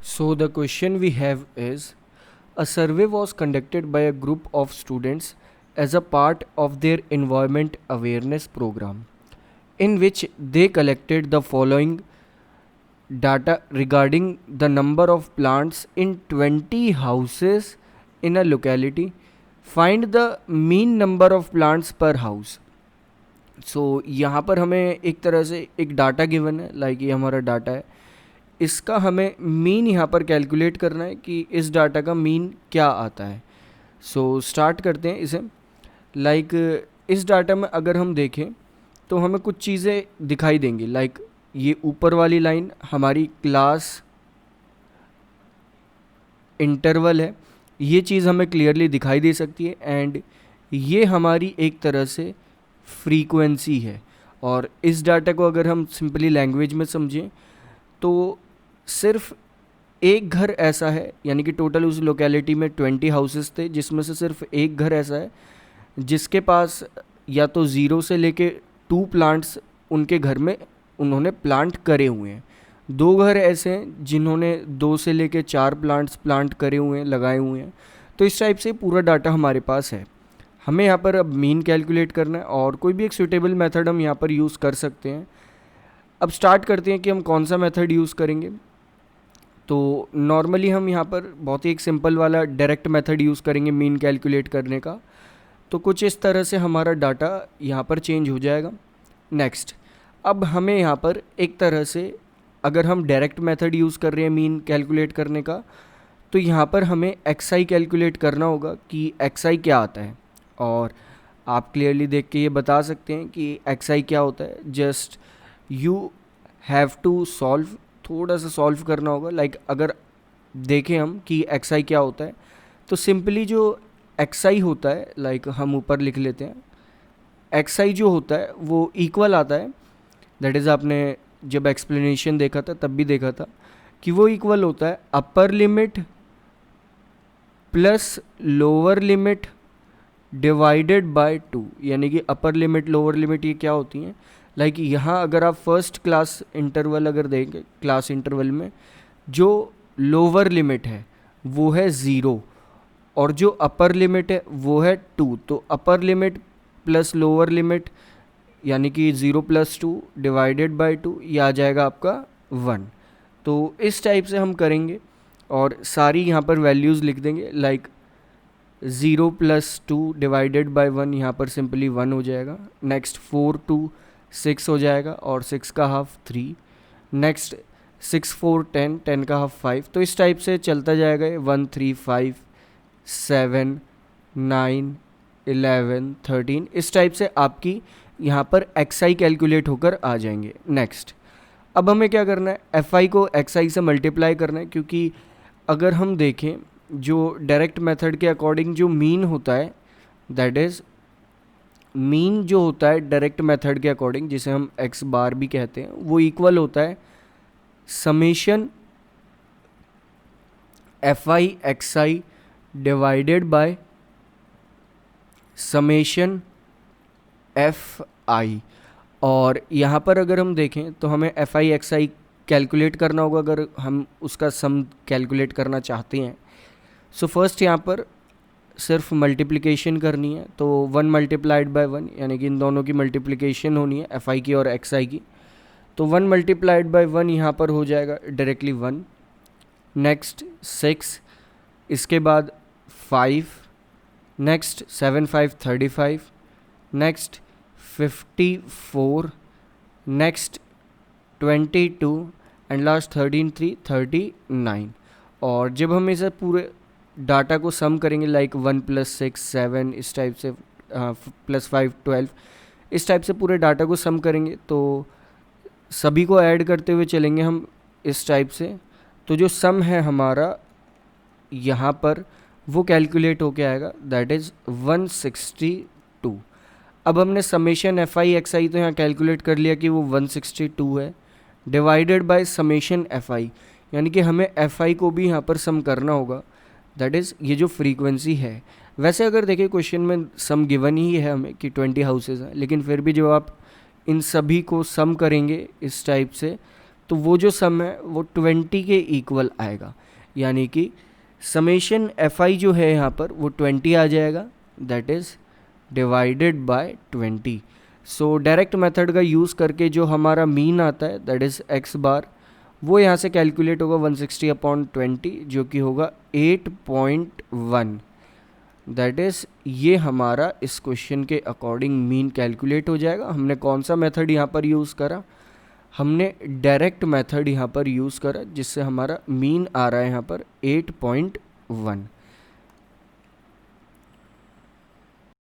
So the question we have is, a survey was conducted by a group of students as a part of their environment awareness program, in which they collected the following data regarding the number of plants in 20 houses in a locality. Find the mean number of plants per house. सो यहाँ पर हमें एक तरह से एक data given है, like ये हमारा डाटा है, इसका हमें मीन यहाँ पर कैलकुलेट करना है कि इस डाटा का मीन क्या आता है. सो स्टार्ट करते हैं इसे. लाइक इस डाटा में अगर हम देखें तो हमें कुछ चीज़ें दिखाई देंगी. लाइक ये ऊपर वाली लाइन हमारी क्लास इंटरवल है, ये चीज़ हमें क्लियरली दिखाई दे सकती है. एंड ये हमारी एक तरह से फ्रीक्वेंसी है. और इस डाटा को अगर हम सिंपली लैंग्वेज में समझें तो सिर्फ एक घर ऐसा है, यानी कि टोटल उस लोकेलिटी में 20 हाउसेस थे, जिसमें से सिर्फ एक घर ऐसा है जिसके पास या तो 0 से लेके 2 प्लांट्स उनके घर में उन्होंने प्लांट करे हुए हैं. 2 घर ऐसे हैं जिन्होंने 2 से लेके 4 प्लांट्स प्लांट करे हुए हैं, लगाए हुए हैं. तो इस टाइप से पूरा डाटा हमारे पास है. हमें यहाँ पर अब मीन कैलकुलेट करना है और कोई भी एक सूटेबल मेथड हम यहाँ पर यूज़ कर सकते हैं. अब स्टार्ट करते हैं कि हम कौन सा मेथड यूज़ करेंगे. तो नॉर्मली हम यहाँ पर बहुत ही एक सिंपल वाला डायरेक्ट मेथड यूज़ करेंगे मीन कैलकुलेट करने का. तो कुछ इस तरह से हमारा डाटा यहाँ पर चेंज हो जाएगा. नेक्स्ट, अब हमें यहाँ पर एक तरह से अगर हम डायरेक्ट मेथड यूज़ कर रहे हैं मीन कैलकुलेट करने का, तो यहाँ पर हमें एक्स आई कैलकुलेट करना होगा कि एक्स आई क्या आता है. और आप क्लियरली देख के ये बता सकते हैं कि एक्स आई क्या होता है. Just you have to solve, थोड़ा सा सॉल्व करना होगा. लाइक अगर देखें हम कि एक्स आई क्या होता है, तो सिंपली जो एक्स आई होता है, लाइक हम ऊपर लिख लेते हैं, एक्स आई जो होता है वो इक्वल आता है. दैट इज़ आपने जब एक्सप्लेनेशन देखा था तब भी देखा था कि वो इक्वल होता है upper limit plus lower limit divided by 2. यानी कि अपर लिमिट लोअर लिमिट ये क्या होती हैं. लाइक यहाँ अगर आप फर्स्ट क्लास इंटरवल अगर देखें, क्लास इंटरवल में जो लोअर लिमिट है वो है 0 और जो अपर लिमिट है वो है 2. तो upper limit plus lower limit यानी कि 0 + 2 डिवाइडेड बाय 2, ये आ जाएगा आपका 1. तो इस टाइप से हम करेंगे और सारी यहाँ पर वैल्यूज़ लिख देंगे. लाइक 0 + 2 डिवाइडेड बाय 1 यहाँ पर सिंपली 1 हो जाएगा. नेक्स्ट 4 2 6 हो जाएगा और 6 का हाफ 3. नेक्स्ट 6 4 10, 10 का हाफ 5. तो इस टाइप से चलता जाएगा 1 3 5 7 9 11 13. इस टाइप से आपकी यहाँ पर एक्स आई कैलकुलेट होकर आ जाएंगे. नेक्स्ट, अब हमें क्या करना है, एफ आई को एक्स आई से मल्टीप्लाई करना है. क्योंकि अगर हम देखें जो डायरेक्ट मेथड के अकॉर्डिंग जो मीन होता है, दैट इज़ मीन जो होता है डायरेक्ट मेथड के अकॉर्डिंग, जिसे हम एक्स बार भी कहते हैं, वो इक्वल होता है summation F I x I divided by summation F I. और यहाँ पर अगर हम देखें तो हमें F I x I calculate करना होगा अगर हम उसका सम कैलकुलेट करना चाहते हैं. सो फर्स्ट यहाँ पर सिर्फ मल्टीप्लिकेशन करनी है. तो 1 × 1 यानी कि इन दोनों की मल्टीप्लिकेशन होनी है, एफ आई की और एक्स आई की. तो 1 × 1 यहाँ पर हो जाएगा डायरेक्टली 1. नेक्स्ट 6, इसके बाद 5, next 7 5 35, next 54, next 22 and last 13 3 39. और जब हम इसे पूरे डाटा को सम करेंगे, लाइक 1 + 6 7, इस टाइप से +5 12, इस टाइप से पूरे डाटा को सम करेंगे तो सभी को ऐड करते हुए चलेंगे हम इस टाइप से. तो जो सम है हमारा यहाँ पर वो कैलकुलेट होके आएगा, दैट इज़ 162. अब हमने समेशन एफ आई एक्स आई तो यहाँ कैलकुलेट कर लिया कि वो 162 है, divided by summation F I, यानी कि हमें एफ आई को भी यहाँ पर सम करना होगा. दैट इज़ ये जो फ्रीक्वेंसी है. वैसे अगर देखें क्वेश्चन में सम गिवन ही है हमें कि 20 हाउसेज हैं, लेकिन फिर भी जब आप इन सभी को सम करेंगे इस टाइप से तो वो जो सम है वो 20 के इक्वल आएगा, यानी कि समेशन एफ आई जो है यहाँ पर वो 20 आ जाएगा, that is divided by 20। So direct method का यूज़ करके जो हमारा मीन आता है दैट इज़ एक्स बार, वो यहाँ से कैलकुलेट होगा 160/20 जो कि होगा 8.1। दैट इज़ ये हमारा इस क्वेश्चन के अकॉर्डिंग मीन कैलकुलेट हो जाएगा। हमने कौन सा मेथड यहाँ पर यूज़ करा, हमने डायरेक्ट मेथड यहाँ पर यूज़ करा, जिससे हमारा मीन आ रहा है यहाँ पर 8.1।